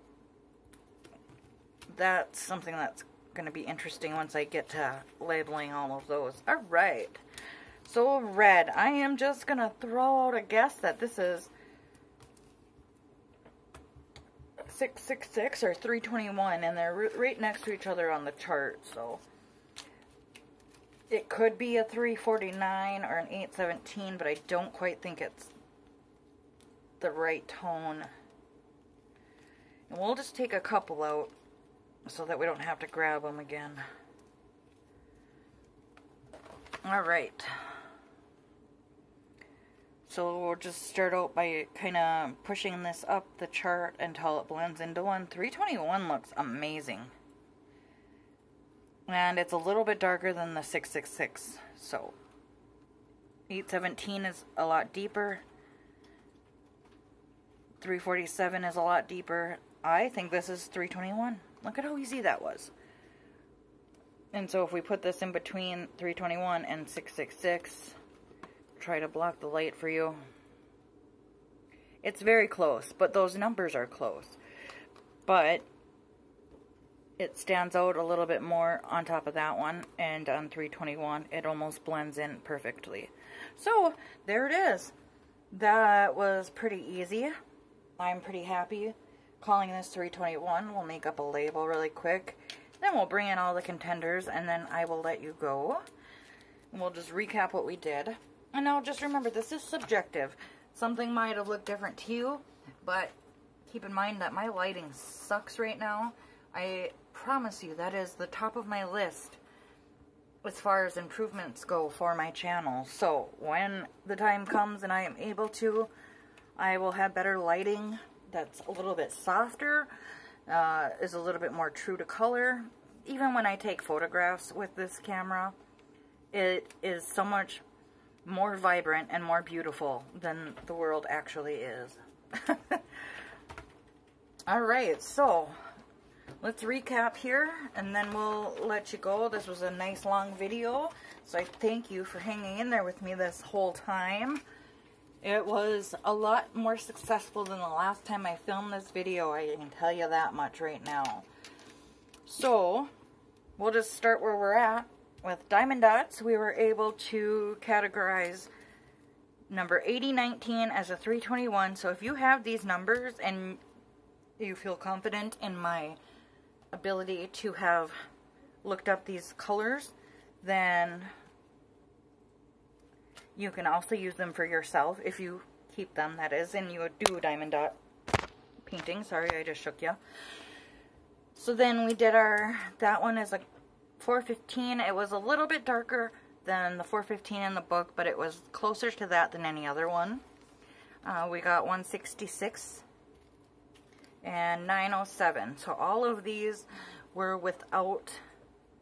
that's something that's going to be interesting once I get to labeling all of those. Alright, so red, I am just going to throw out a guess that this is 666 or 321, and they're right next to each other on the chart, so it could be a 349 or an 817, but I don't quite think it's the right tone. And we'll just take a couple out so that we don't have to grab them again. Alright. So we'll just start out by kind of pushing this up the chart until it blends into one. 321 looks amazing. And it's a little bit darker than the 666. So 817 is a lot deeper. 347 is a lot deeper. I think this is 321. Look at how easy that was. And so if we put this in between 321 and 666, try to block the light for you. It's very close, but those numbers are close. But it stands out a little bit more on top of that one, and on 321 it almost blends in perfectly. So there it is. that was pretty easy. I'm pretty happy. Calling this 321. We'll make up a label really quick. Then we'll bring in all the contenders, and then I will let you go. And we'll just recap what we did. And now just remember, this is subjective. Something might have looked different to you, but keep in mind that my lighting sucks right now. I promise you that is the top of my list as far as improvements go for my channel. So when the time comes and I am able to, I will have better lighting that's a little bit softer, is a little bit more true to color. Even when I take photographs with this camera, it is so much more vibrant and more beautiful than the world actually is. Alright, so let's recap here, and then we'll let you go. This was a nice long video, so I thank you for hanging in there with me this whole time. It was a lot more successful than the last time I filmed this video, I can tell you that much right now. So, we'll just start where we're at. With diamond dots, we were able to categorize number 8019 as a 321. So if you have these numbers and you feel confident in my ability to have looked up these colors, then you can also use them for yourself if you keep them, that is, and you would do diamond dot painting. Sorry, I just shook you. So then we did that one is a 415. It was a little bit darker than the 415 in the book, but it was closer to that than any other one. We got 166 and 907. So all of these were without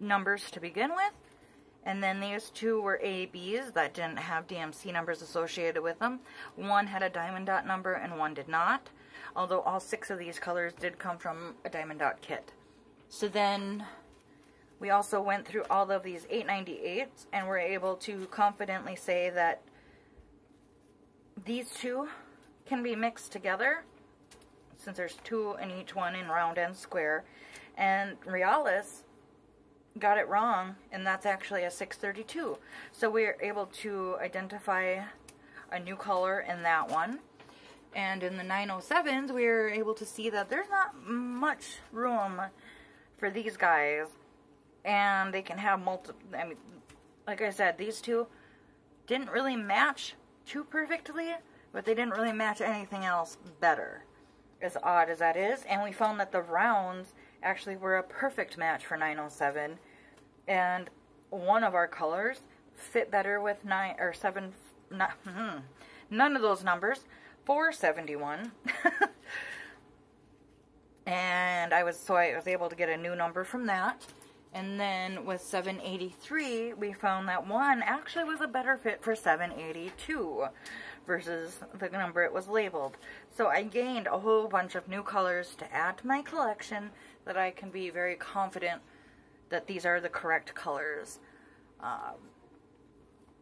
numbers to begin with. And then these two were ABs that didn't have DMC numbers associated with them. One had a diamond dot number and one did not. Although all 6 of these colors did come from a diamond dot kit. So then we also went through all of these 898s and were able to confidently say that these two can be mixed together, since there's 2 in each one in round and square. And Realis got it wrong, and that's actually a 632. So we are able to identify a new color in that one. And in the 907s, we are able to see that there's not much room for these guys. And they can have multiple, I mean, like I said, these two didn't really match too perfectly, but they didn't really match anything else better, as odd as that is. And we found that the rounds actually were a perfect match for 907, and one of our colors fit better with 9 or 7, none of those numbers, 471. And I was able to get a new number from that. And then with 783, we found that one actually was a better fit for 782 versus the number it was labeled. So I gained a whole bunch of new colors to add to my collection that I can be very confident that these are the correct colors.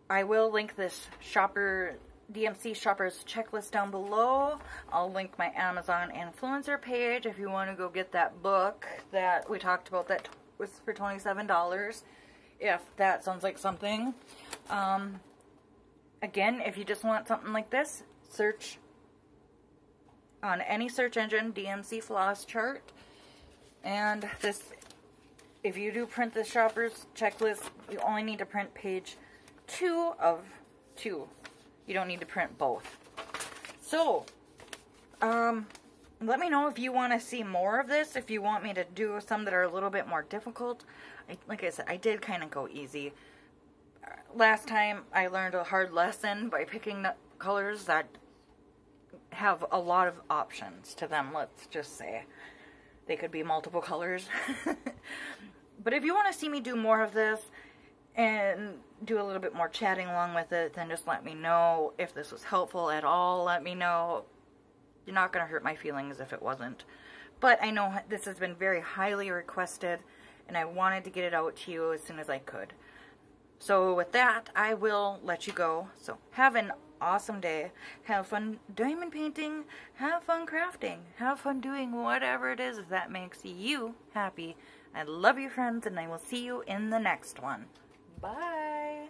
I will link this DMC Shoppers Checklist down below. I'll link my Amazon influencer page if you want to go get that book that we talked about that was for $27, if that sounds like something. Again, if you just want something like this, search on any search engine, DMC Floss Chart. And this, if you do print the Shoppers Checklist, you only need to print page 2 of 2. You don't need to print both. So, let me know if you want to see more of this, if you want me to do some that are a little bit more difficult. Like I said, I did kind of go easy. Last time, I learned a hard lesson by picking the colors that have a lot of options to them, let's just say. They could be multiple colors. But if you want to see me do more of this and do a little bit more chatting along with it, then just let me know. If this was helpful at all, let me know. You're not going to hurt my feelings if it wasn't. But I know this has been very highly requested, and I wanted to get it out to you as soon as I could. So with that, I will let you go. So have an awesome day. Have fun diamond painting. Have fun crafting. Have fun doing whatever it is that makes you happy. I love you, friends, and I will see you in the next one. Bye.